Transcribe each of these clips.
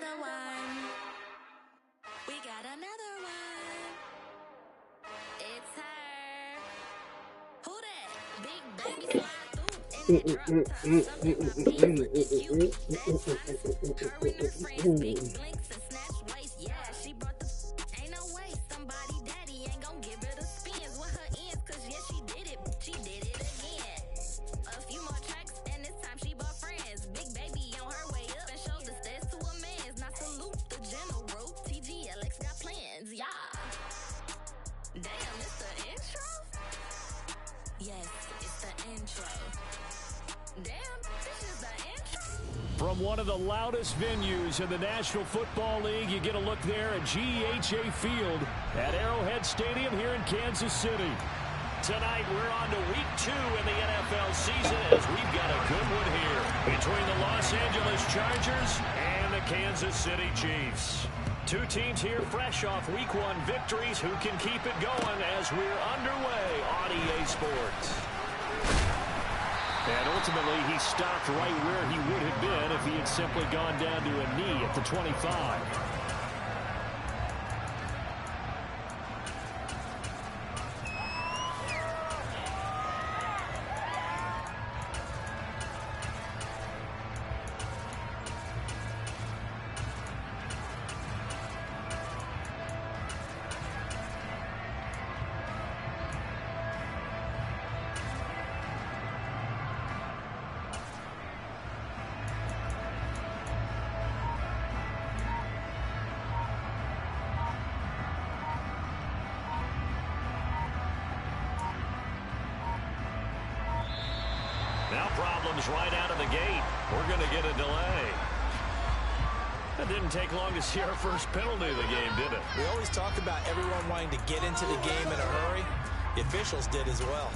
another one. We got another one. It's her. Who that? Big baby slide through in that drop top. Something about me looking cute. That sauce. Her and her friends, big blinks and snatch waist. Yeah, she brought the ain't no way. Somebody daddy ain't gon' give her the spins with her ends. Cause yeah, she did it. She did it again. A few more tracks and this time she bought friends. Big baby on her way up and showed the stairs to a man's. Now salute the general. TGLX got plans, yeah. Damn, it's the intro? Yes, it's the intro. Damn, this is the intro? From one of the loudest venues in the National Football League, you get a look there at GEHA Field at Arrowhead Stadium here in Kansas City. Tonight, we're on to week 2 in the NFL season as we've got a good one here between the Los Angeles Chargers and the Kansas City Chiefs. Two teams here fresh off week 1 victories who can keep it going as we're underway on EA Sports. And ultimately, he stopped right where he would have been if he had simply gone down to a knee at the 25. Now problems right out of the gate. We're going to get a delay. It didn't take long to see our first penalty of the game, did it? We always talk about everyone wanting to get into the game in a hurry. The officials did as well.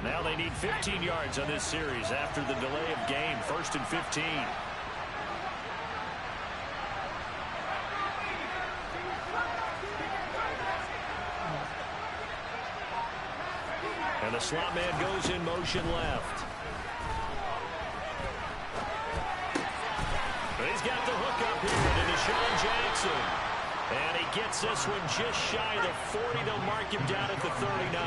Now they need 15 yards on this series after the delay of game. 1st and 15. And the slot man goes in motion left. But he's got the hook up here to Deshaun Jackson. And he gets this one just shy of the 40. They'll mark him down at the 39.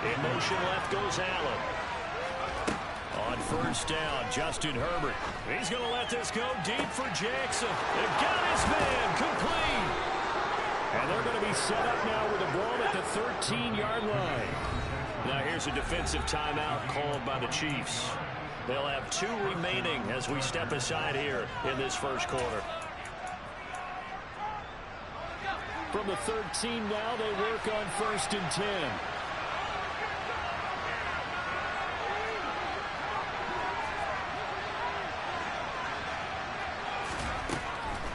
In motion left goes Allen. On 1st down, Justin Herbert. He's going to let this go deep for Jackson. They've got his man complete. And they're going to be set up now with a ball at the 13-yard line. Now here's a defensive timeout called by the Chiefs. They'll have 2 remaining as we step aside here in this first quarter. From the 13 now, they work on 1st and 10.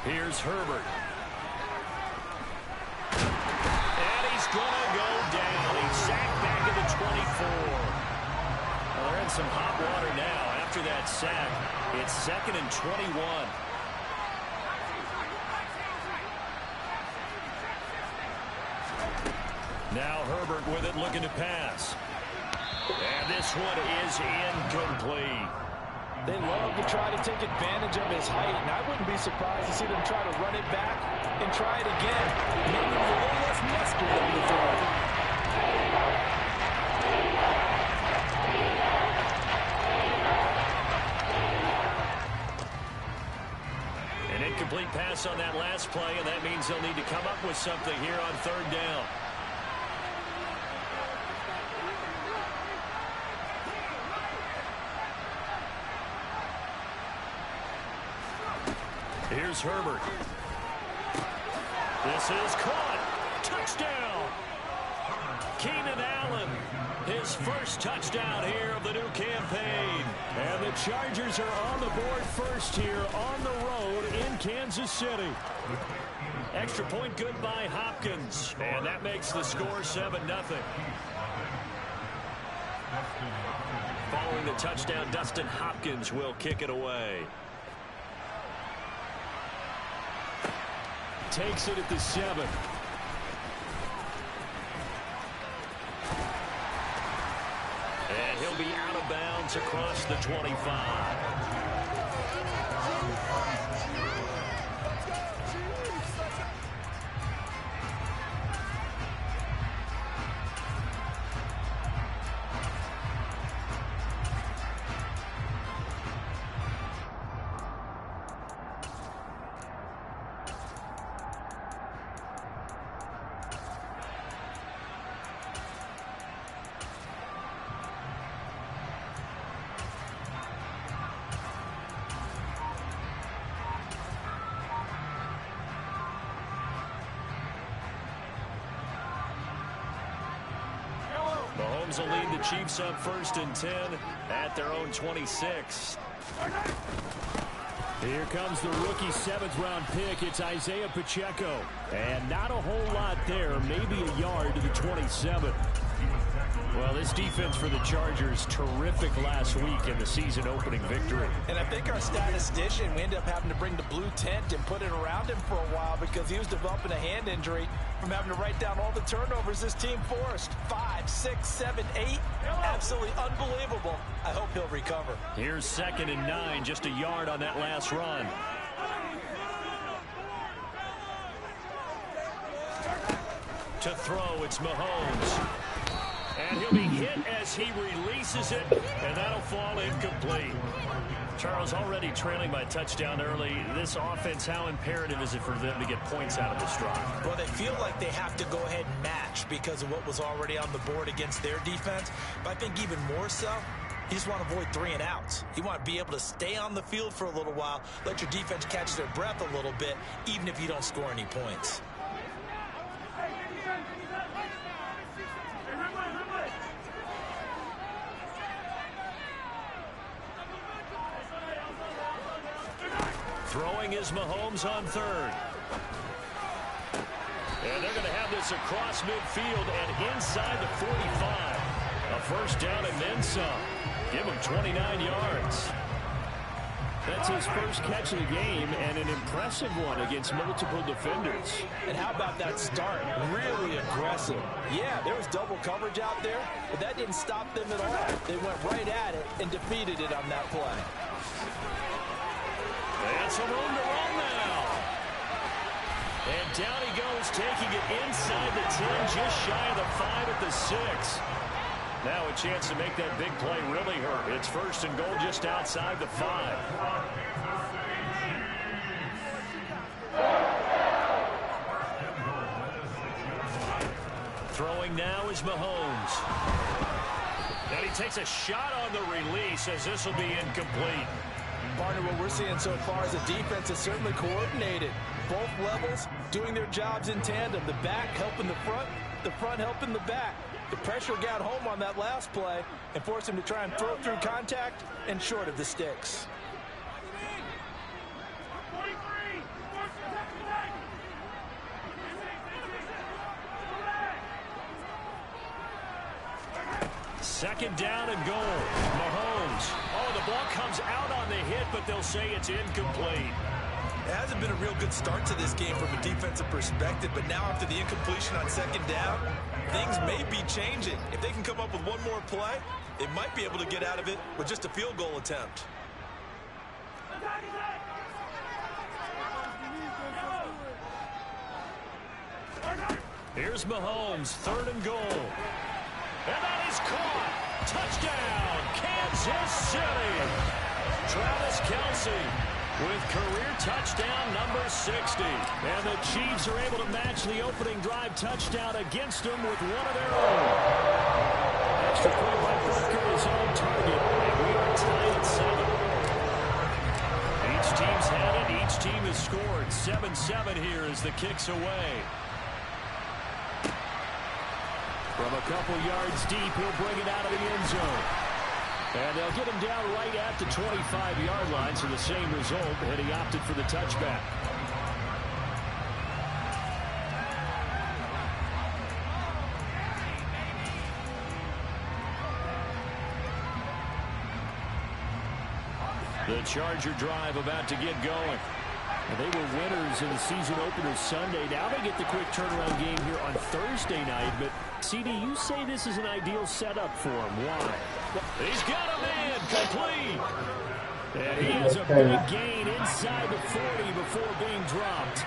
Here's Herbert. And he's going to go down. He's sacked back at the 24. Well, they're in some hot water now. After that sack, it's 2nd and 21. Now Herbert with it, looking to pass. And this one is incomplete. They love to try to take advantage of his height, and I wouldn't be surprised to see them try to run it back and try it again. Maybe with a little less muscle than before. An incomplete pass on that last play, and that means they'll need to come up with something here on 3rd down. Here's Herbert. This is caught. Touchdown. Keenan Allen His first touchdown here of the new campaign. And the Chargers are on the board first here on the road in Kansas City. Extra point good by Hopkins. And that makes the score 7-0. Following the touchdown, Dustin Hopkins will kick it away. Takes it at the 7. And he'll be out of bounds across the 25. Mahomes will lead the Chiefs up 1st and 10 at their own 26. Here comes the rookie 7th-round pick. It's Isaiah Pacheco. And not a whole lot there, maybe a yard to the 27. Well, this defense for the Chargers, terrific last week in the season-opening victory. And I think our statistician, we ended up having to bring the blue tent and put it around him for a while because he was developing a hand injury from having to write down all the turnovers this team forced. 5, 6, 7, 8. Absolutely unbelievable. I hope he'll recover. Here's 2nd and 9, just a yard on that last run. To throw, it's Mahomes. And he'll be hit as he releases it, and that'll fall incomplete. Charles, already trailing by touchdown early. This offense, how imperative is it for them to get points out of this drive? Well, they feel like they have to go ahead and match because of what was already on the board against their defense. But I think even more so, you just want to avoid 3 and outs. You want to be able to stay on the field for a little while, let your defense catch their breath a little bit, even if you don't score any points. Throwing is Mahomes on 3rd. And they're going to have this across midfield and inside the 45. A first down and then some. Give him 29 yards. That's his first catch of the game and an impressive one against multiple defenders. And how about that start? Really aggressive. Yeah, there was double coverage out there, but that didn't stop them at all. They went right at it and defeated it on that play. And some room to run now. And down he goes, taking it inside the 10, just shy of the 5 at the 6. Now a chance to make that big play really hurt. It's 1st and goal just outside the 5. Throwing now is Mahomes. And he takes a shot on the release as this will be incomplete. Partner, what we're seeing so far is a defense that's certainly coordinated. Both levels doing their jobs in tandem. The back helping the front helping the back. The pressure got home on that last play and forced him to try and throw through contact and short of the sticks. Second down and goal. Mahomes. Oh, the ball comes out on the hit, but they'll say it's incomplete. It hasn't been a real good start to this game from a defensive perspective, but now after the incompletion on 2nd down, things may be changing. If they can come up with one more play, they might be able to get out of it with just a field goal attempt. Here's Mahomes, 3rd and goal. And that is caught. Touchdown, Kansas City. Travis Kelce with career touchdown number 60. And the Chiefs are able to match the opening drive touchdown against them with one of their own. Extra point by Butker, his own target. And we are tied at 7. Each team's had it. Each team has scored. 7-7 here as the kick's away. From a couple yards deep, he'll bring it out of the end zone. And they'll get him down right at the 25-yard line, so the same result, and he opted for the touchback. The Charger drive about to get going. And they were winners in the season opener Sunday. Now they get the quick turnaround game here on Thursday night. But, CD, you say this is an ideal setup for him. Why? He's got a man complete. And he has a big gain inside the 40 before being dropped.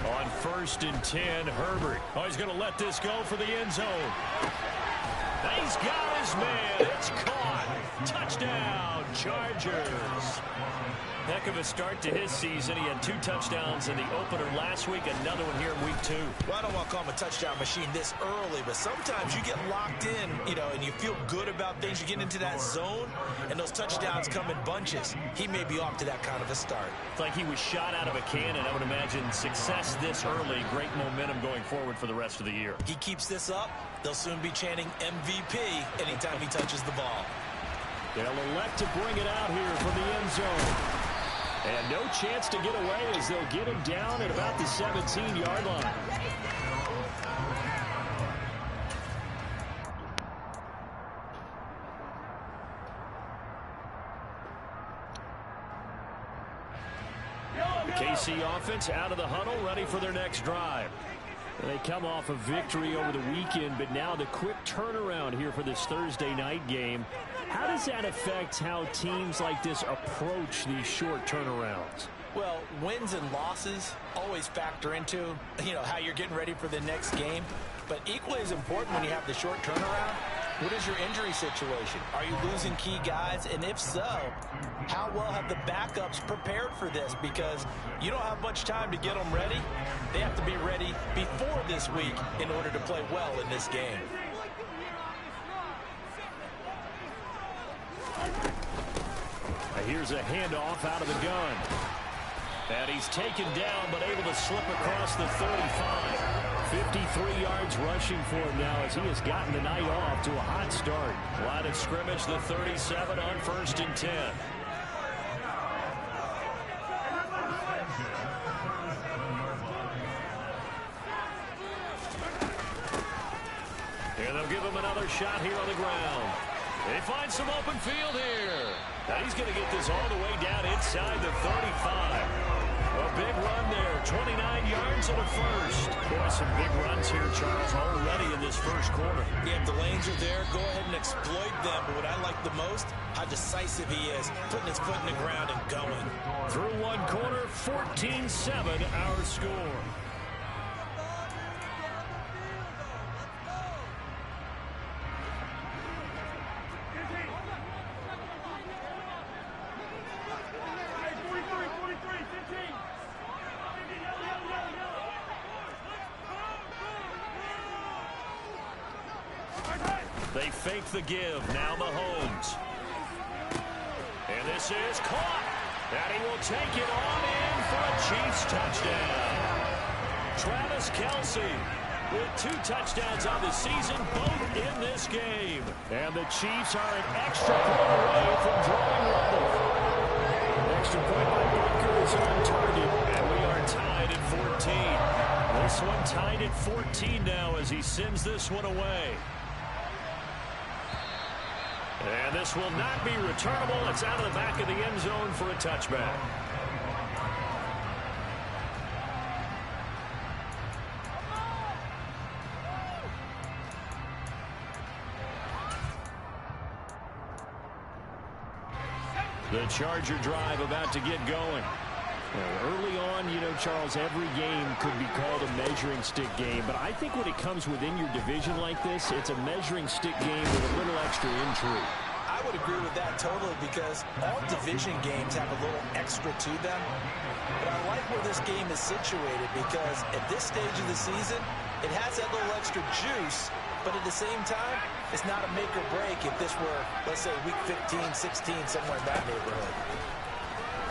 On 1st and 10, Herbert. Oh, he's going to let this go for the end zone. He's got his man. It's caught. Touchdown, Chargers. Heck of a start to his season. He had 2 touchdowns in the opener last week, another one here in week 2. Well, I don't want to call him a touchdown machine this early, but sometimes you get locked in, and you feel good about things. You get into that zone, and those touchdowns come in bunches. He may be off to that kind of a start. It's like he was shot out of a cannon. I would imagine success this early, great momentum going forward for the rest of the year. He keeps this up, they'll soon be chanting MVP anytime he touches the ball. They'll elect to bring it out here from the end zone. And no chance to get away as they'll get him down at about the 17-yard line. The KC offense out of the huddle, ready for their next drive. They come off a victory over the weekend, but now the quick turnaround here for this Thursday night game. How does that affect how teams like this approach these short turnarounds? Well, wins and losses always factor into, how you're getting ready for the next game. But equally as important when you have the short turnaround, what is your injury situation? Are you losing key guys? And if so, how well have the backups prepared for this? Because you don't have much time to get them ready. They have to be ready before this week in order to play well in this game. Here's a handoff out of the gun. And he's taken down, but able to slip across the 35. 53 yards rushing for him now as he has gotten the night off to a hot start. Line of scrimmage, the 37 on 1st and 10. And they'll give him another shot here on the ground. They find some open field here. Now he's going to get this all the way down inside the 35. A big run there, 29 yards and a first. Boy, some big runs here, Charles, already in this first quarter. Yeah, if the lanes are there, go ahead and exploit them. But what I like the most, how decisive he is, putting his foot in the ground and going. Through one quarter, 14-7 our score. They fake the give. Now Mahomes. And this is caught. And he will take it on in for a Chiefs touchdown. Travis Kelce with 2 touchdowns on the season, both in this game. And the Chiefs are an extra point away from drawing level. An extra point by Booker is on target. And we are tied at 14. This one tied at 14 now as he sends this one away. And this will not be returnable. It's out of the back of the end zone for a touchback. The Charger drive about to get going. Early on, Charles, every game could be called a measuring stick game. But I think when it comes within your division like this, it's a measuring stick game with a little extra intrigue. I would agree with that totally because all division games have a little extra to them. But I like where this game is situated because at this stage of the season, it has that little extra juice, But at the same time, it's not a make or break if this were, let's say, week 15, 16, somewhere in that neighborhood.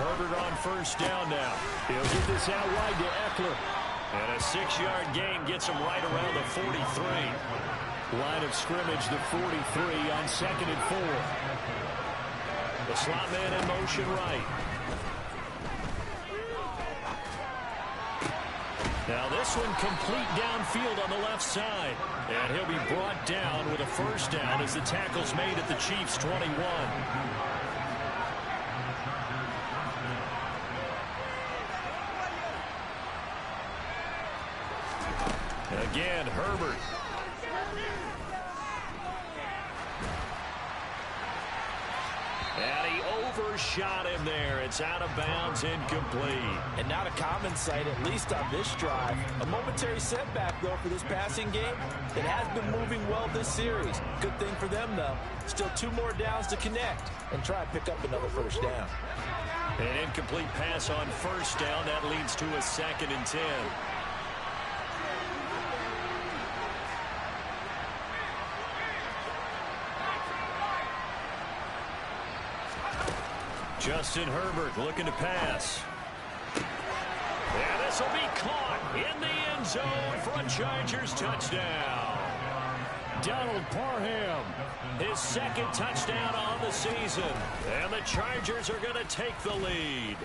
Herbert on first down now. He'll get this out wide to Eckler. And a 6-yard gain gets him right around the 43. Line of scrimmage, the 43 on 2nd and 4. The slot man in motion right. Now this one complete downfield on the left side. And he'll be brought down with a first down as the tackle's made at the Chiefs' 21. Again, Herbert. And he overshot him there. It's out of bounds, incomplete. And not a common sight, at least on this drive. A momentary setback, though, for this passing game that has been moving well this series. Good thing for them, though. Still 2 more downs to connect and try and pick up another first down. An incomplete pass on first down. That leads to a 2nd and 10. Justin Herbert looking to pass. And this will be caught in the end zone for a Chargers touchdown. Donald Parham, his 2nd touchdown on the season. And the Chargers are going to take the lead.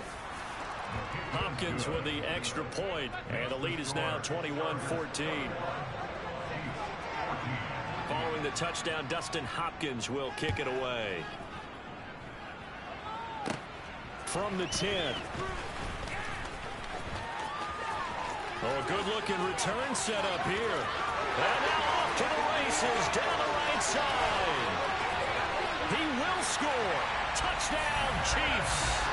Hopkins with the extra point, and the lead is now 21-14. Following the touchdown, Dustin Hopkins will kick it away. From the 10. Oh, a good-looking return set up here. And now off to the races down the right side. He will score. Touchdown, Chiefs.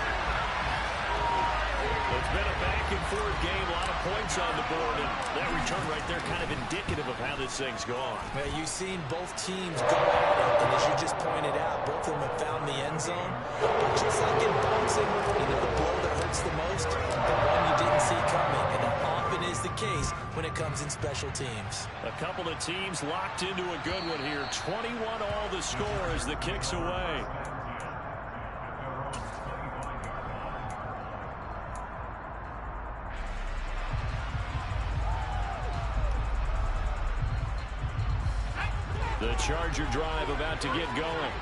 It's been a back-and-forth game, a lot of points on the board, and that return right there kind of indicative of how this thing's gone. Well, you've seen both teams go at it, and as you just pointed out, both of them have found the end zone. But just like in boxing, the blow that hurts the most, the one you didn't see coming, and that often is the case when it comes in special teams. A couple of teams locked into a good one here. 21 all the score as the kick's away. The Charger drive about to get going.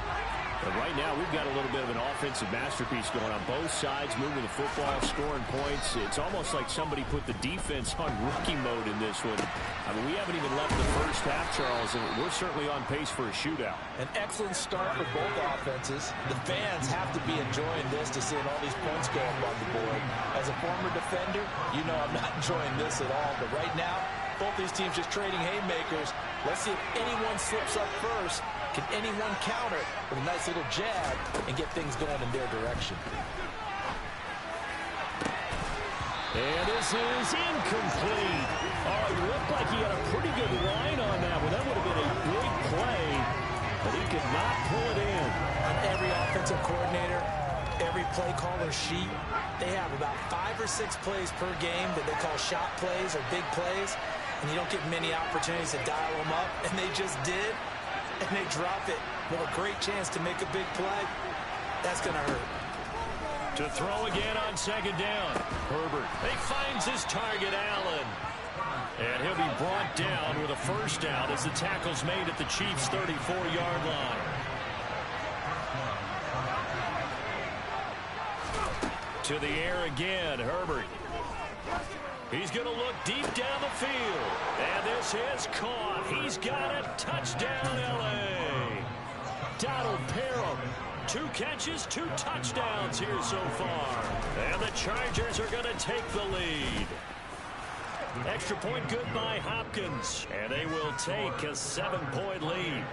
But right now, we've got a little bit of an offensive masterpiece going on both sides, moving the football, scoring points. It's almost like somebody put the defense on rookie mode in this one. I mean, we haven't even left the first half, Charles, and we're certainly on pace for a shootout. An excellent start for both offenses. The fans have to be enjoying this to seeing all these points go up on the board. As a former defender, you know I'm not enjoying this at all. But right now, both these teams just trading haymakers. Let's see if anyone slips up first. Can anyone counter with a nice little jab and get things going in their direction? And this is incomplete. Oh, it looked like he had a pretty good line on that one. That would have been a big play, but he could not pull it in. On every offensive coordinator, every play caller sheet, they have about 5 or 6 plays per game that they call shot plays or big plays, and you don't get many opportunities to dial them up, and they just did. And they drop it with a great chance to make a big play. That's going to hurt. To throw again on 2nd down. Herbert. He finds his target, Allen. And he'll be brought down with a first down as the tackle's made at the Chiefs' 34-yard line. To the air again, Herbert. He's going to look deep down the field. And this is caught. He's got it. Touchdown, L.A. Donald Parham. 2 catches, 2 touchdowns here so far. And the Chargers are going to take the lead. Extra point good by Hopkins. And they will take a 7-point lead.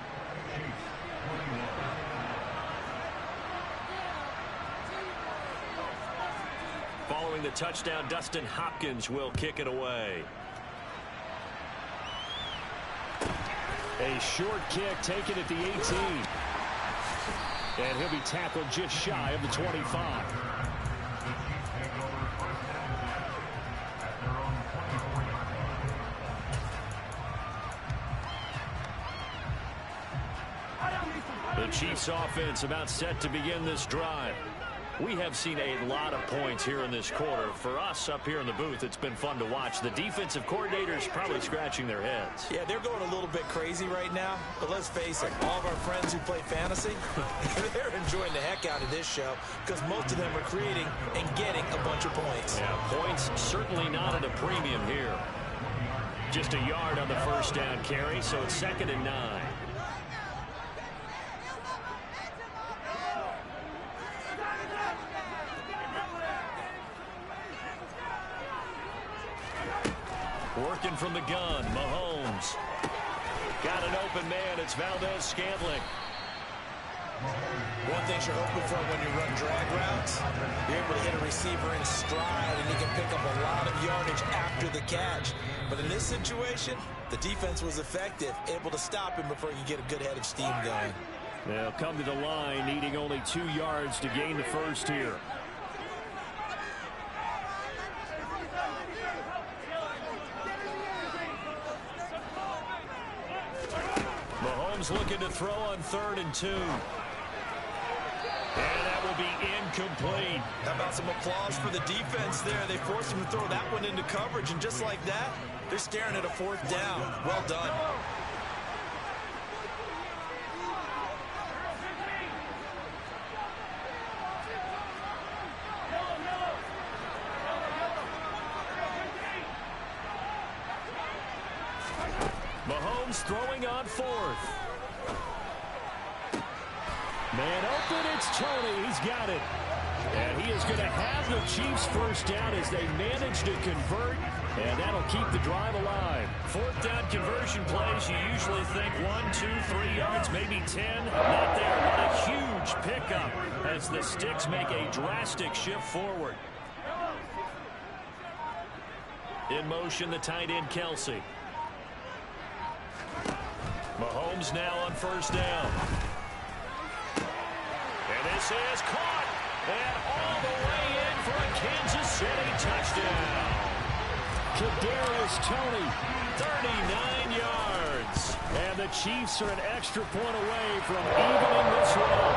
Following the touchdown, Dustin Hopkins will kick it away. A short kick taken at the 18. And he'll be tackled just shy of the 25. this offense about set to begin this drive. We have seen a lot of points here in this quarter. For us up here in the booth, it's been fun to watch. The defensive coordinators probably scratching their heads. Yeah, they're going a little bit crazy right now. But let's face it, all of our friends who play fantasy, they're enjoying the heck out of this show because most of them are creating and getting a bunch of points. Yeah, points certainly not at a premium here. Just a yard on the first down carry, so it's 2nd and 9. Working from the gun, Mahomes. Got an open man, it's Valdez-Scantling. One thing you're hoping for when you run drag routes, you're able to hit a receiver in stride and you can pick up a lot of yardage after the catch. But in this situation, the defense was effective, able to stop him before you get a good head of steam going. They'll come to the line, needing only 2 yards to gain the first here. Mahomes looking to throw on 3rd and 2. And that will be incomplete. How about some applause for the defense there? They forced him to throw that one into coverage, and just like that, they're staring at a 4th down. Well done. Mahomes throwing on 4th. Man open, it's Tony. He's got it. And he is going to have the Chiefs first down as they manage to convert, and that'll keep the drive alive. 4th down conversion plays, you usually think 1, 2, 3 yards, maybe 10. Not there. What a huge pickup as the Sticks make a drastic shift forward. In motion, the tight end, Kelsey. Mahomes now on 1st down. And this is caught. And all the way in for a Kansas City touchdown. Kadarius Toney, 39 yards. And the Chiefs are an extra point away from evening this one.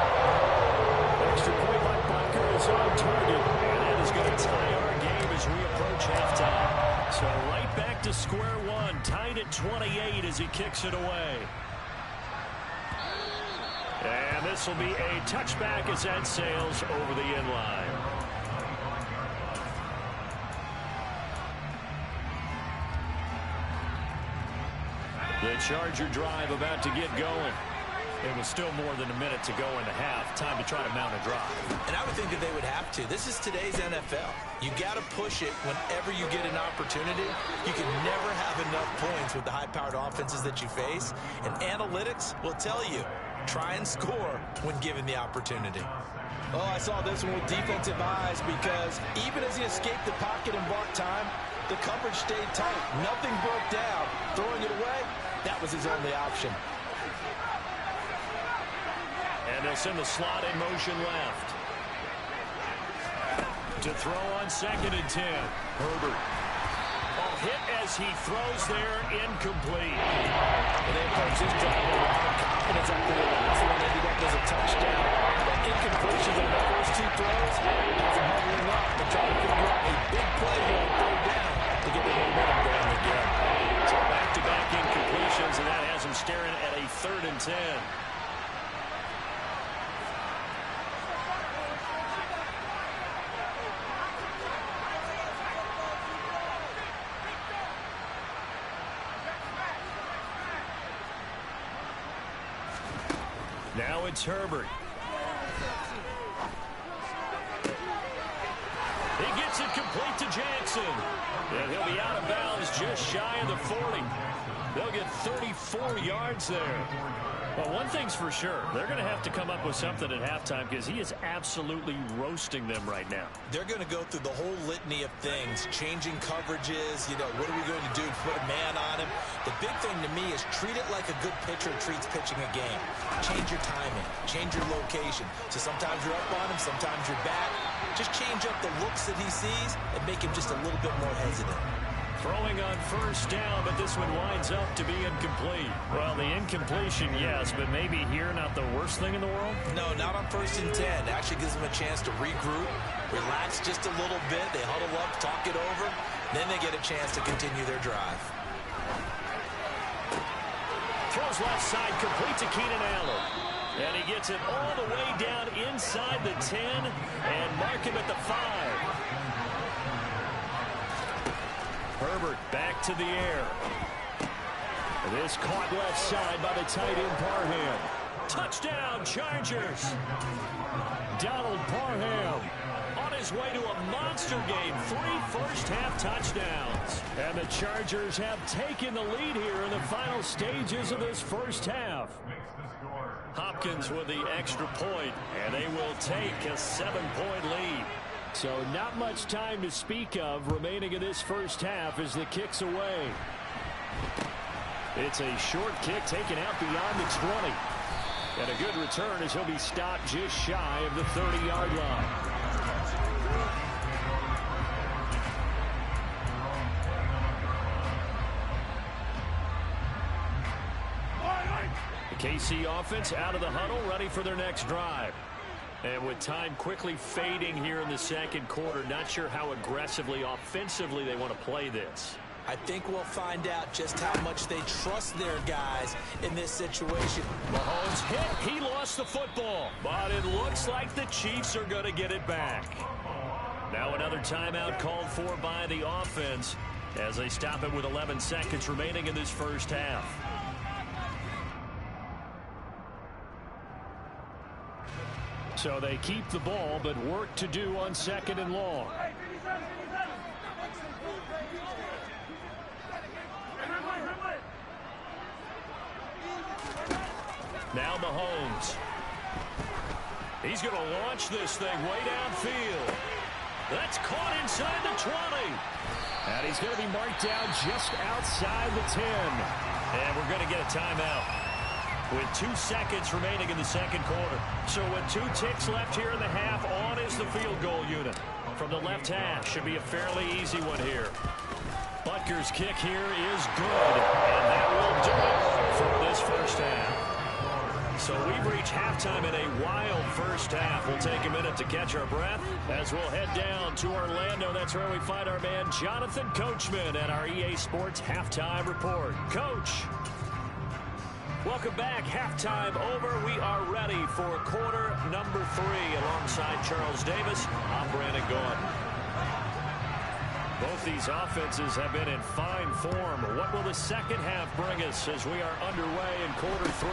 Extra point by Bucker is on target. And that is going to tie our game as we approach halftime. So right back to square one, tied at 28 as he kicks it away. And this will be a touchback as that sails over the end line. The Charger drive about to get going. It was still more than a minute to go in the half. Time to try to mount a drive. And I would think that they would have to. This is today's NFL. You got to push it whenever you get an opportunity. You can never have enough points with the high-powered offenses that you face. And analytics will tell you, try and score when given the opportunity. Oh, I saw this one with defensive eyes because even as he escaped the pocket and bought time, the coverage stayed tight. Nothing broke down. Throwing it away, that was his only option. And they'll send the slot in motion left. To throw on 2nd and 10. Herbert. Oh, hit as he throws there, incomplete. And they approach this drive with a lot of confidence after the last one ended up as a touchdown. But incompletions on the first 2 throws has them huddling up to try to figure out a big play here on 3rd down to get the momentum going again. So back-to-back incompletions, and that has them staring at a 3rd and 10. Now it's Herbert. He gets it complete to Jackson. And he'll be out of bounds just shy of the 40. They'll get 34 yards there. Well, one thing's for sure. They're going to have to come up with something at halftime because he is absolutely roasting them right now. They're going to go through the whole litany of things, changing coverages, what are we going to do to put a man on him? The big thing to me is treat it like a good pitcher treats pitching a game. Change your timing, change your location. So sometimes you're up on him, sometimes you're back. Just change up the looks that he sees and make him just a little bit more hesitant. Throwing on first down, but this one winds up to be incomplete. Well, the incompletion, yes, but maybe here not the worst thing in the world? No, not on 1st and 10. Actually gives them a chance to regroup, relax just a little bit. They huddle up, talk it over. Then they get a chance to continue their drive. Throws left side, complete to Keenan Allen. And he gets it all the way down inside the 10 and mark him at the 5. Herbert back to the air. This caught left side by the tight end Parham. Touchdown, Chargers. Donald Parham on his way to a monster game. 3 first-half touchdowns. And the Chargers have taken the lead here in the final stages of this first half. Hopkins with the extra point, and they will take a 7-point lead. So not much time to speak of remaining in this first half as the kick's away. It's a short kick taken out beyond the 20. And a good return as he'll be stopped just shy of the 30-yard line. The KC offense out of the huddle, ready for their next drive. And with time quickly fading here in the second quarter, not sure how aggressively, offensively they want to play this. I think we'll find out just how much they trust their guys in this situation. Mahomes hit. He lost the football. But it looks like the Chiefs are going to get it back. Now another timeout called for by the offense as they stop it with 11 seconds remaining in this first half. So they keep the ball, but work to do on 2nd and long. Now Mahomes. He's going to launch this thing way downfield. That's caught inside the 20. And he's going to be marked down just outside the 10. And we're going to get a timeout with 2 seconds remaining in the second quarter. So with 2 ticks left here in the half, on is the field goal unit. From the left hash, should be a fairly easy one here. Butker's kick here is good, and that will do it for this first half. So we've reached halftime in a wild first half. We'll take a minute to catch our breath as we'll head down to Orlando. That's where we find our man Jonathan Coachman at our EA Sports Halftime Report. Coach. Welcome back. Halftime over. We are ready for quarter number 3 alongside Charles Davis. I'm Brandon Gaudin. Both these offenses have been in fine form. What will the second half bring us as we are underway in quarter 3?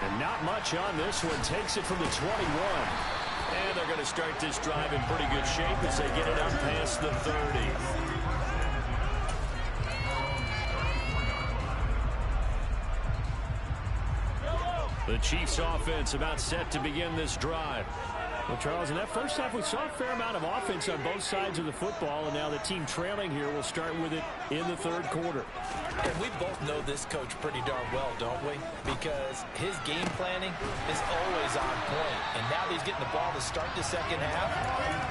And not much on this one. Takes it from the 21. And they're going to start this drive in pretty good shape as they get it up past the 30. The Chiefs offense about set to begin this drive. Well, Charles, in that first half, we saw a fair amount of offense on both sides of the football, and now the team trailing here will start with it in the third quarter. And we both know this coach pretty darn well, don't we? Because his game planning is always on point. And now that he's getting the ball to start the second half,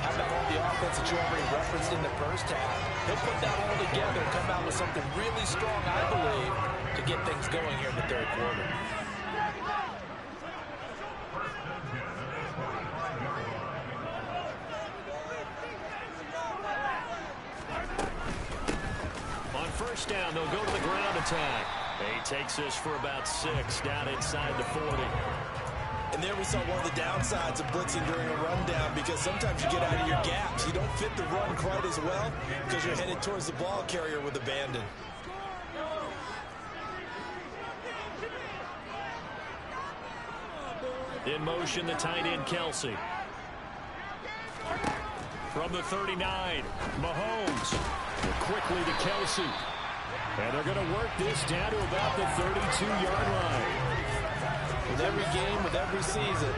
how about all the offense that you already referenced in the first half? He'll put that all together and come out with something really strong, I believe, to get things going here in the third quarter. First down, they'll go to the ground attack. He takes this for about 6 down inside the 40. And there we saw one of the downsides of blitzing during a rundown, because sometimes you get out of your gaps. You don't fit the run quite as well because you're headed towards the ball carrier with abandon. In motion, the tight end, Kelsey. From the 39, Mahomes. Quickly to Kelsey. And they're going to work this down to about the 32-yard line. With every game, with every season,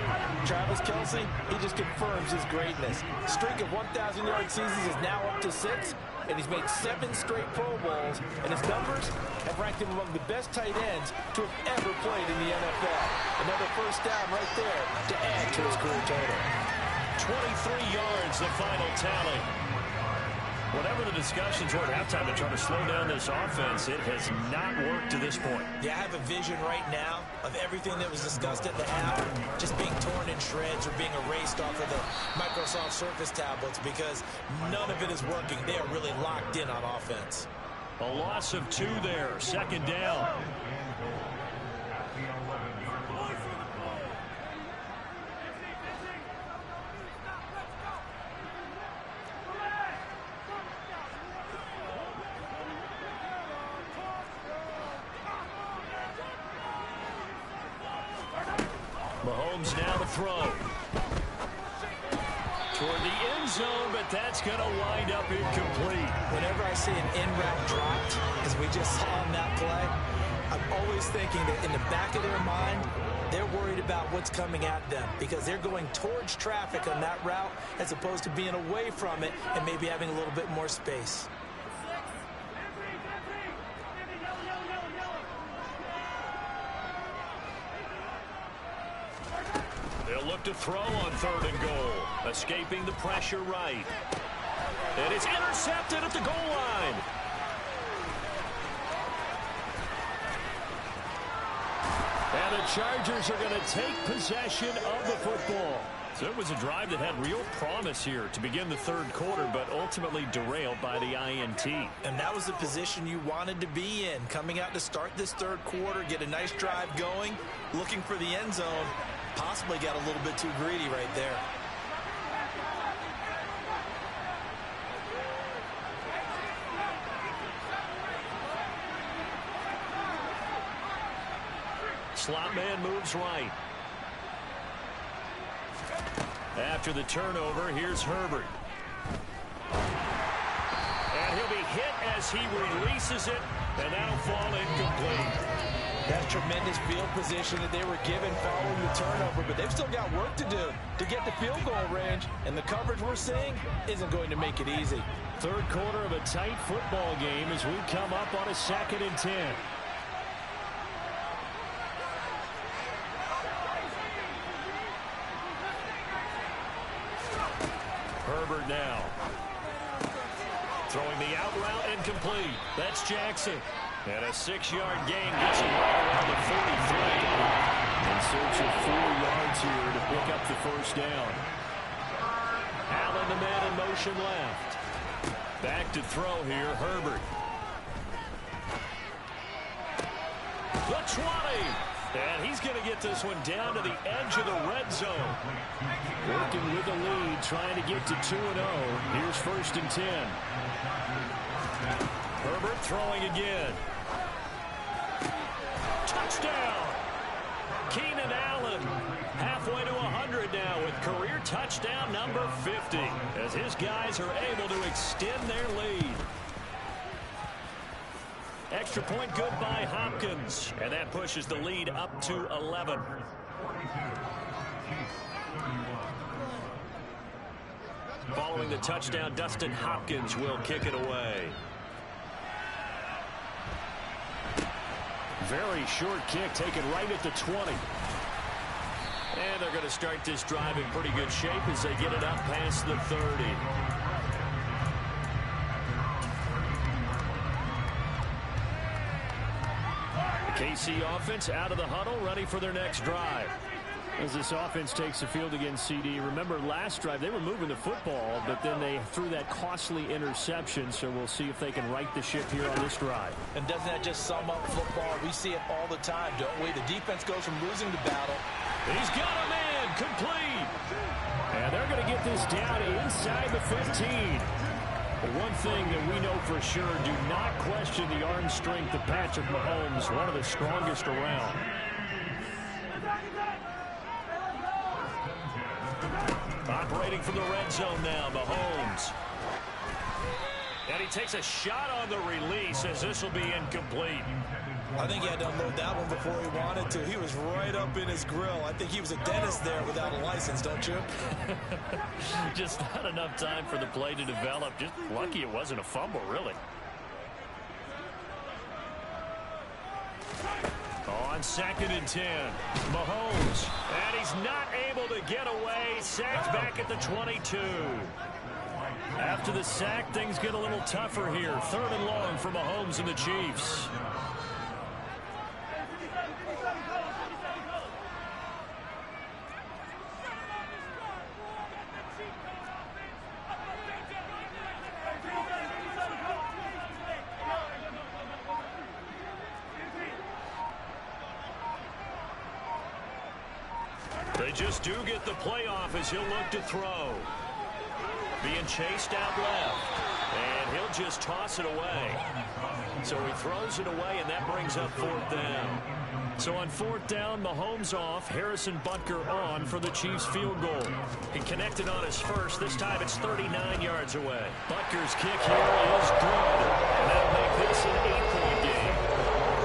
Travis Kelsey, he just confirms his greatness. Streak of 1,000-yard seasons is now up to 6, and he's made 7 straight Pro Bowls, and his numbers have ranked him among the best tight ends to have ever played in the NFL. Another first down right there to add to his career total. 23 yards, the final tally. Whatever the discussions were at halftime to try to slow down this offense, it has not worked to this point. Yeah, I have a vision right now of everything that was discussed at the half just being torn in shreds or being erased off of the Microsoft Surface tablets because none of it is working. They are really locked in on offense. A loss of 2 there. Second down. Mahomes now to throw. Toward the end zone, but that's going to wind up incomplete. Whenever I see an in route dropped, as we just saw on that play, I'm always thinking that in the back of their mind, they're worried about what's coming at them because they're going towards traffic on that route as opposed to being away from it and maybe having a little bit more space. They'll look to throw on 3rd and goal. Escaping the pressure right. And it's intercepted at the goal line. And the Chargers are going to take possession of the football. So it was a drive that had real promise here to begin the 3rd quarter, but ultimately derailed by the INT. And that was the position you wanted to be in. Coming out to start this 3rd quarter, get a nice drive going, looking for the end zone. Possibly got a little bit too greedy right there. Slot man moves right. After the turnover, here's Herbert. And he'll be hit as he releases it, and that'll fall incomplete. That's tremendous field position that they were given following the turnover, but they've still got work to do to get the field goal range, and the coverage we're seeing isn't going to make it easy. 3rd quarter of a tight football game as we come up on a 2nd and 10. Herbert now. Throwing the out route incomplete. That's Jackson. And a 6-yard gain gets him right around the 43. In search of 4 yards here to pick up the 1st down. Allen, the man in motion left. Back to throw here, Herbert. The 20. And he's going to get this one down to the edge of the red zone. Working with the lead, trying to get to 2-0. Here's 1st and 10. Herbert throwing again. Touchdown! Keenan Allen halfway to 100 now with career touchdown number 50 as his guys are able to extend their lead. Extra point good by Hopkins, and that pushes the lead up to 11. Following the touchdown, Dustin Hopkins will kick it away. Very short kick taken right at the 20. And they're going to start this drive in pretty good shape as they get it up past the 30. The KC offense out of the huddle, ready for their next drive. As this offense takes the field against CD, remember last drive they were moving the football, but then they threw that costly interception, so we'll see if they can right the ship here on this drive. And doesn't that just sum up football? We see it all the time, don't we? The defense goes from losing to battle. He's got a man, complete. And they're going to get this down inside the 15. But one thing that we know for sure, do not question the arm strength of Patrick Mahomes, one of the strongest around. Operating from the red zone now, Mahomes. And he takes a shot on the release as this will be incomplete. I think he had to unload that one before he wanted to. He was right up in his grill. I think he was a dentist there without a license, don't you? Just not enough time for the play to develop. Just lucky it wasn't a fumble, really. On 2nd and 10, Mahomes, and he's not able to get away. Sacked back at the 22. After the sack, things get a little tougher here. 3rd and long for Mahomes and the Chiefs. They just do get the playoff as he'll look to throw. Being chased out left. And he'll just toss it away. So he throws it away, and that brings up 4th down. So on 4th down, Mahomes off. Harrison Butker on for the Chiefs field goal. He connected on his first. This time it's 39 yards away. Butker's kick here is good. And that'll make this an 8-point game.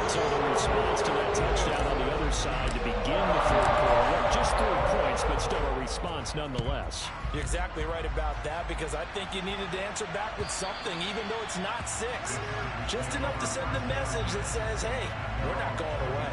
So the response to that touchdown on the other side to begin the 4th quarter. Just 3 points, but still a response nonetheless. You're exactly right about that, because I think you needed to answer back with something, even though it's not 6. Just enough to send the message that says, hey, we're not going away.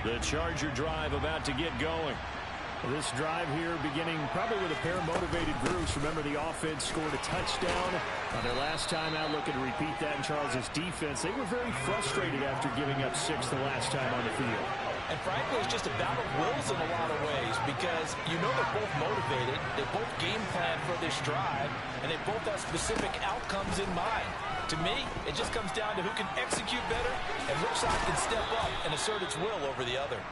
The Charger drive about to get going. This drive here beginning probably with a pair of motivated groups. Remember, the offense scored a touchdown on their last time out. Looking to repeat that in Charles' defense. They were very frustrated after giving up 6 the last time on the field. And frankly, it's just a battle of wills in a lot of ways, because you know they're both motivated, they both game plan for this drive, and they both have specific outcomes in mind. To me, it just comes down to who can execute better and which side can step up and assert its will over the other.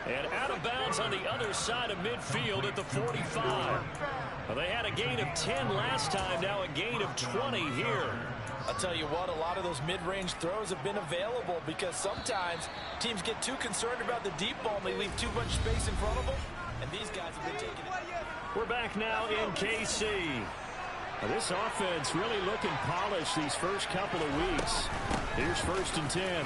And out of bounds on the other side of midfield at the 45. Well, they had a gain of 10 last time, now a gain of 20 here. I'll tell you what, a lot of those mid-range throws have been available, because sometimes teams get too concerned about the deep ball and they leave too much space in front of them, and these guys have been taking it. We're back now in KC. Now, this offense really looking polished these first couple of weeks. Here's 1st and 10.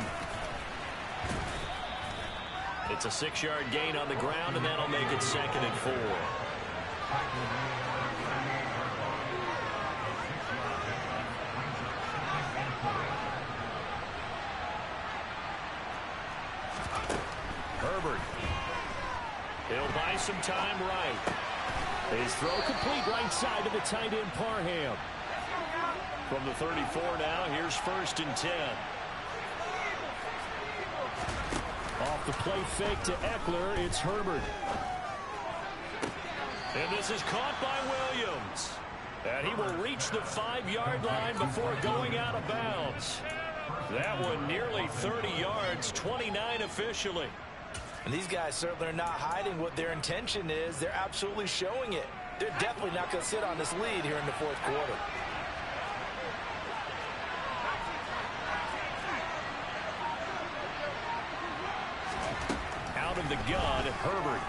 It's a 6-yard gain on the ground, and that'll make it 2nd and 4. Herbert. He'll buy some time right. His throw complete right side to the tight end Parham. From the 34 now, here's 1st and 10. Off the play fake to Eckler, it's Herbert. And this is caught by Williams. And he will reach the 5-yard line before going out of bounds. That one nearly 30 yards, 29 officially. And these guys certainly are not hiding what their intention is. They're absolutely showing it. They're definitely not going to sit on this lead here in the 4th quarter. Out of the gun, Herbert.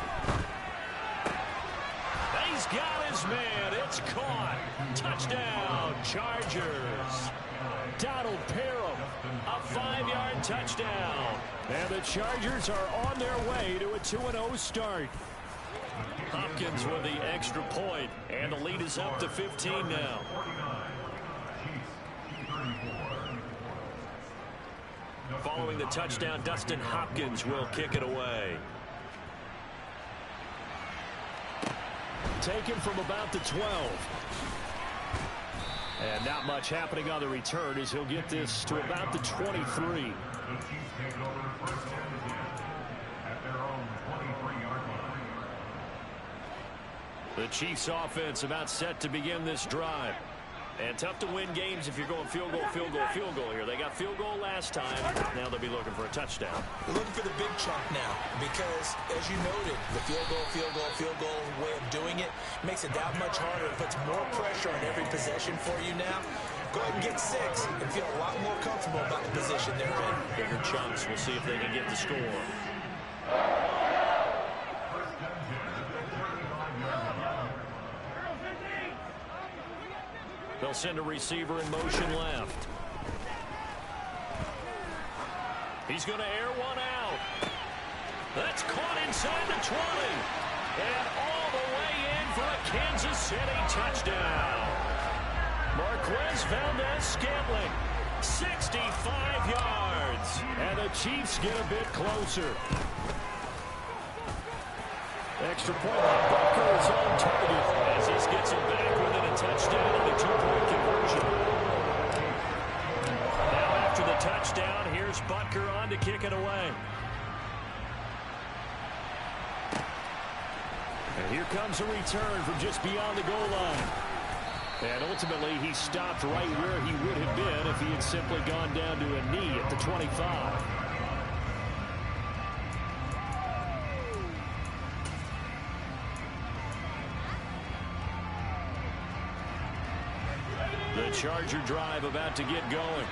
He's got his man. It's caught. Touchdown, Chargers. Donald Parham, a 5-yard touchdown. And the Chargers are on their way to a 2-0 start. Hopkins with the extra point, and the lead is up to 15 now. Following the touchdown, Dustin Hopkins will kick it away. Taken from about the 12. And not much happening on the return as he'll get this to about the 23. The Chiefs offense about set to begin this drive. And tough to win games if you're going field goal, field goal, field goal here. They got field goal last time. Now they'll be looking for a touchdown. We're looking for the big chunk now, because, as you noted, the field goal way of doing it makes it that much harder. It puts more pressure on every possession for you now. Go ahead and get 6 and feel a lot more comfortable about the position they're in. Bigger chunks. We'll see if they can get the score. They'll send a receiver in motion left. He's going to air one out. That's caught inside the 20. And all the way in for a Kansas City touchdown. Marquez Valdez-Scantling, 65 And the Chiefs get a bit closer. Extra point by Butker is on target as this gets him back within a touchdown and a 2-point conversion. Now after the touchdown, here's Butker on to kick it away. And here comes a return from just beyond the goal line. And ultimately, he stopped right where he would have been if he had simply gone down to a knee at the 25. The Charger drive about to get going.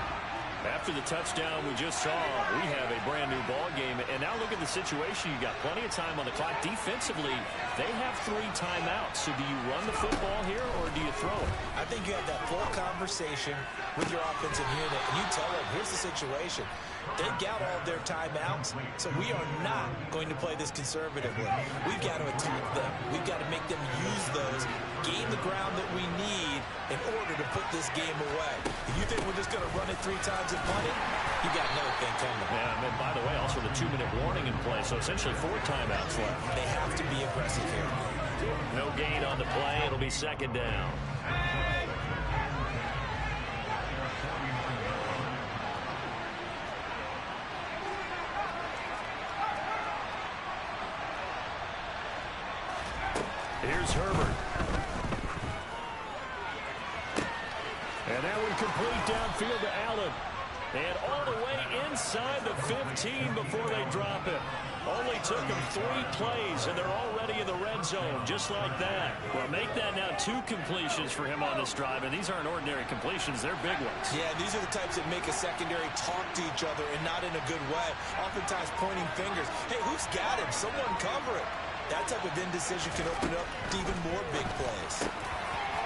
After the touchdown we just saw, we have a brand new ball game. And now look at the situation. You got plenty of time on the clock. Defensively, they have 3 timeouts. So do you run the football here or do you throw it? I think you have that full conversation with your offensive unit. And you tell them, here's the situation. They got all of their timeouts, so we are not going to play this conservatively. We've got to attack them. We've got to make them use those, gain the ground that we need in order to put this game away. If you think we're just going to run it 3 times and punt it, you got another thing coming. Yeah, and by the way, also the 2-minute warning in play, so essentially 4 timeouts left. They have to be aggressive here. No gain on the play. It'll be 2nd down. Here's Herbert. And that one complete downfield to Allen. And all the way inside the 15 before they drop it. Only took them 3 plays, and they're already in the red zone, just like that. Well, make that now 2 completions for him on this drive, and these aren't ordinary completions. They're big ones. Yeah, these are the types that make a secondary talk to each other and not in a good way. Oftentimes pointing fingers. Hey, who's got him? Someone cover it. That type of indecision can open up to even more big plays.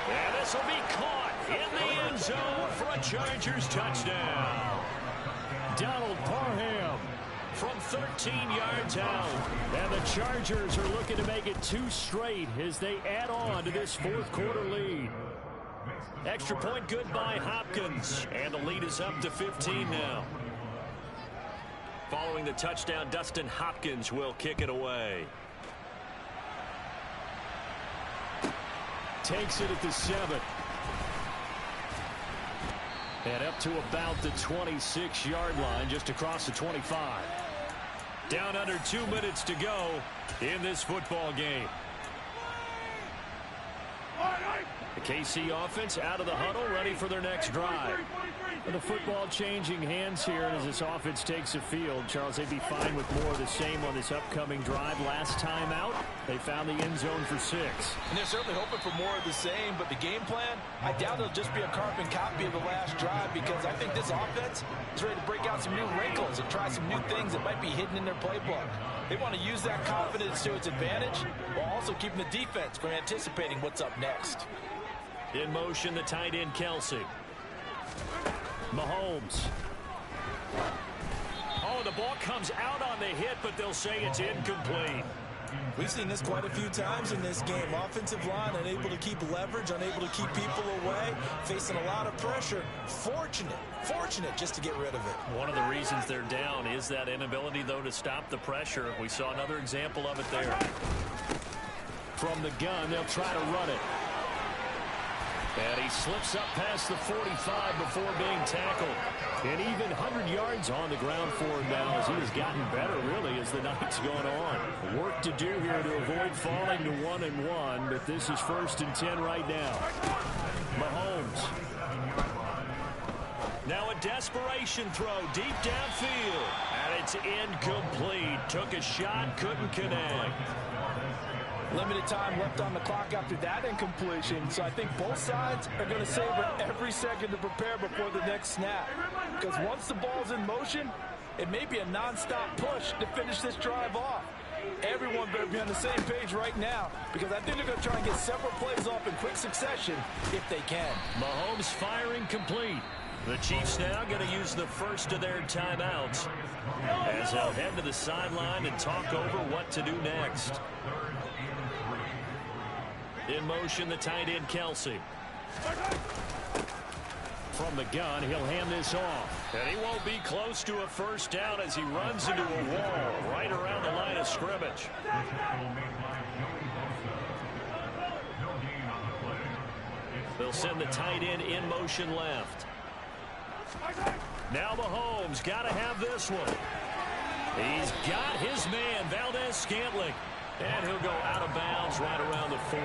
And this will be caught in the end zone for a Chargers touchdown. Donald Parham from 13 yards out. And the Chargers are looking to make it 2 straight as they add on to this 4th quarter lead. Extra point good by Hopkins. And the lead is up to 15 now. Following the touchdown, Dustin Hopkins will kick it away. Takes it at the 7. And up to about the 26-yard line, just across the 25. Down under 2 minutes to go in this football game. The KC offense out of the huddle, ready for their next drive. And the football changing hands here as this offense takes the field. Charles, they'd be fine with more of the same on this upcoming drive. Last time out, they found the end zone for 6. And they're certainly hoping for more of the same, but the game plan, I doubt it'll just be a carbon copy of the last drive because I think this offense is ready to break out some new wrinkles and try some new things that might be hidden in their playbook. They want to use that confidence to its advantage while also keeping the defense from anticipating what's up next. In motion, the tight end, Kelsey. Mahomes. Oh, the ball comes out on the hit, but they'll say it's incomplete. We've seen this quite a few times in this game. Offensive line unable to keep leverage, unable to keep people away, facing a lot of pressure. Fortunate just to get rid of it. One of the reasons they're down is that inability, though, to stop the pressure. We saw another example of it there. From the gun, they'll try to run it. And he slips up past the 45 before being tackled. And even 100 yards on the ground for him now as he has gotten better, really, as the night's gone on. Work to do here to avoid falling to 1-1, but this is 1st and 10 right now. Mahomes. Now a desperation throw deep downfield. And it's incomplete. Took a shot, couldn't connect. Limited time left on the clock after that incompletion, so I think both sides are going to savor every second to prepare before the next snap. Because once the ball's in motion, it may be a non-stop push to finish this drive off. Everyone better be on the same page right now, because I think they're going to try and get several plays off in quick succession if they can. Mahomes firing complete. The Chiefs now going to use the first of their timeouts as they'll head to the sideline and talk over what to do next. In motion, the tight end, Kelsey. from the gun. He'll hand this off. And he won't be close to a first down as he runs into a wall right around the line of scrimmage. They'll send the tight end in motion left. Now Mahomes got to have this one. He's got his man, Valdez-Scantling. And he'll go out of bounds right around the 40.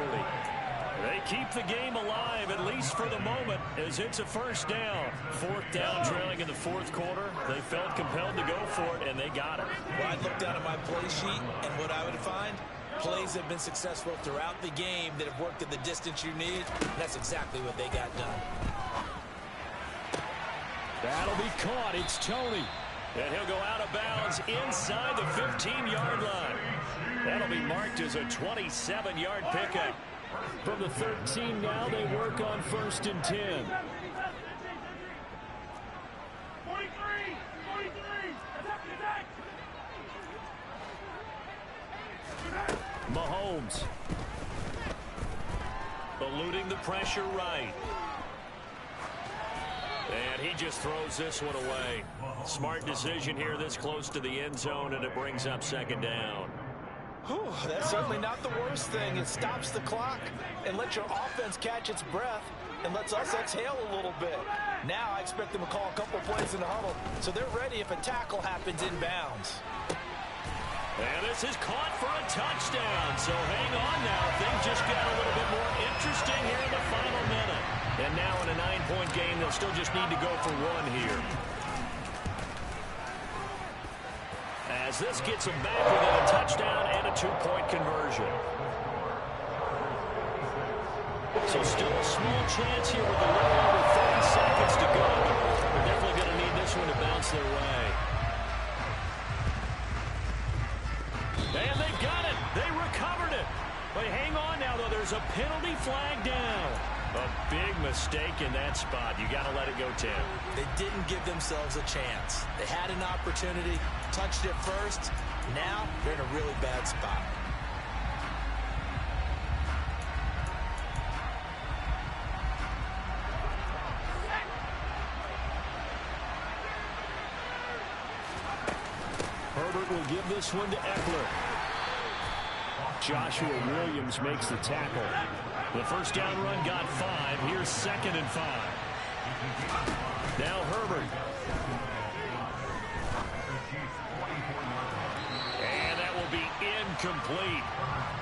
They keep the game alive, at least for the moment, as it's a first down. Fourth down, trailing in the fourth quarter. They felt compelled to go for it, and they got it. Well, I'd look down at my play sheet, and what I would find, plays have been successful throughout the game that have worked at the distance you need. That's exactly what they got done. That'll be caught. It's Tony. And he'll go out of bounds inside the 15-yard line. That'll be marked as a 27-yard pickup. From the 13 now, they work on 1st and 10. 43. Mahomes. Eluding the pressure right. And he just throws this one away. Smart decision here this close to the end zone, and it brings up 2nd down. Whew, that's certainly not the worst thing. It stops the clock and lets your offense catch its breath and lets us exhale a little bit. Now I expect them to call a couple plays in the huddle so they're ready if a tackle happens inbounds. And this is caught for a touchdown. So hang on now. Things just got a little bit more interesting here in the final minute. And now in a 9-point game, they'll still just need to go for one here. As this gets them back within a touchdown and a 2-point conversion. So still a small chance here with a little over 30 seconds to go. They're definitely going to need this one to bounce their way. And they've got it. They recovered it. But hang on now, though. There's a penalty flag down. A big mistake in that spot. You got to let it go, Tim. They didn't give themselves a chance. They had an opportunity, touched it first. Now they're in a really bad spot. Herbert will give this one to Eckler. Joshua Williams makes the tackle. The first down run got 5. Here's 2nd and 5. Now Herbert. And that will be incomplete.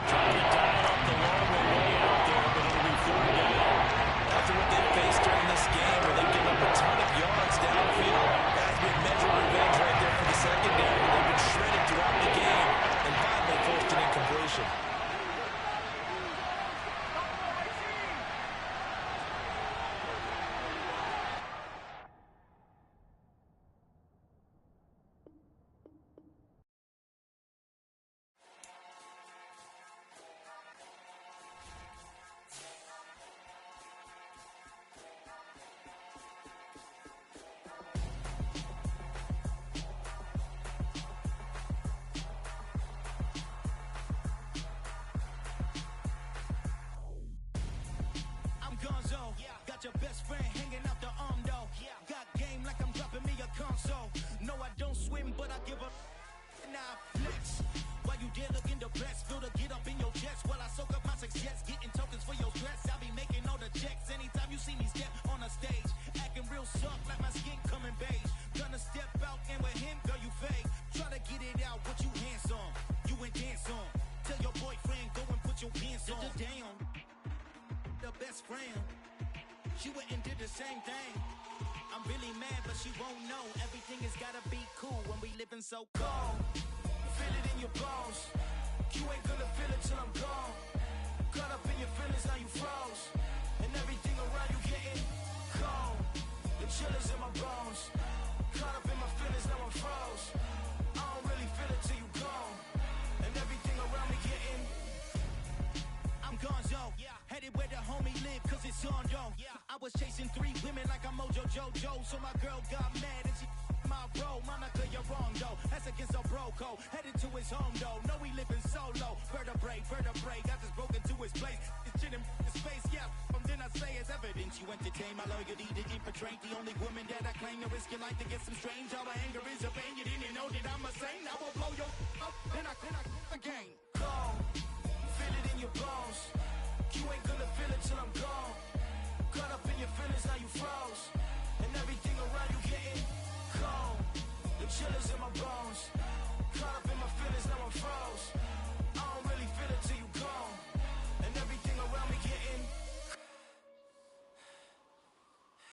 Trying to dial up the long way out there, but it'll be 4th down. After what they've faced during this game, where they've given up a ton of yards downfield, that's been measured revenge right there for the secondary. They've been shredded throughout the game and finally forced an incompletion. Your best friend hanging out the arm though. Got game like I'm dropping me a console. No, I don't swim, but I give a now flex. While you there looking the best, feel to get up in your chest while I soak up my success, getting tokens for your stress. I'll be making all the checks anytime you see me step on a stage, acting real soft like my skin coming beige. Gonna step out and with him, girl, you fake. Try to get it out, what you handsome, you ain't dance on. Tell your boyfriend go and put your pants on. Down, the best friend. She went and did the same thing. I'm really mad, but she won't know. Everything has gotta be cool when we living so cold. Feel it in your bones. You ain't gonna feel it till I'm gone. Caught up in your feelings, now you froze. And everything around you getting cold. The chillers in my bones. Caught up in my feelings, now I'm froze. I don't really feel it till you gone. And everything around me getting I'm gonzo. Headed where the homie live, cause it's on, yo. I was chasing 3 women like I'm Mojo Jojo, so my girl got mad and she my bro, Monica, you're wrong, though. That's against a bro code. Headed to his home, though. No, he living solo. Vertebrae, got this broken to his place. This shit in his face, yeah. Then I say it's evidence you entertain my loyalty to infiltrate. The only woman that I claim to risk your life to get some strange. All my anger is a pain. You didn't know that I'm a saint. I will blow your up, then I again. Gone, feel it in your bones. You ain't gonna feel it till I'm gone. Caught up in your feelings, now you froze. And everything around you getting cold. The chillers in my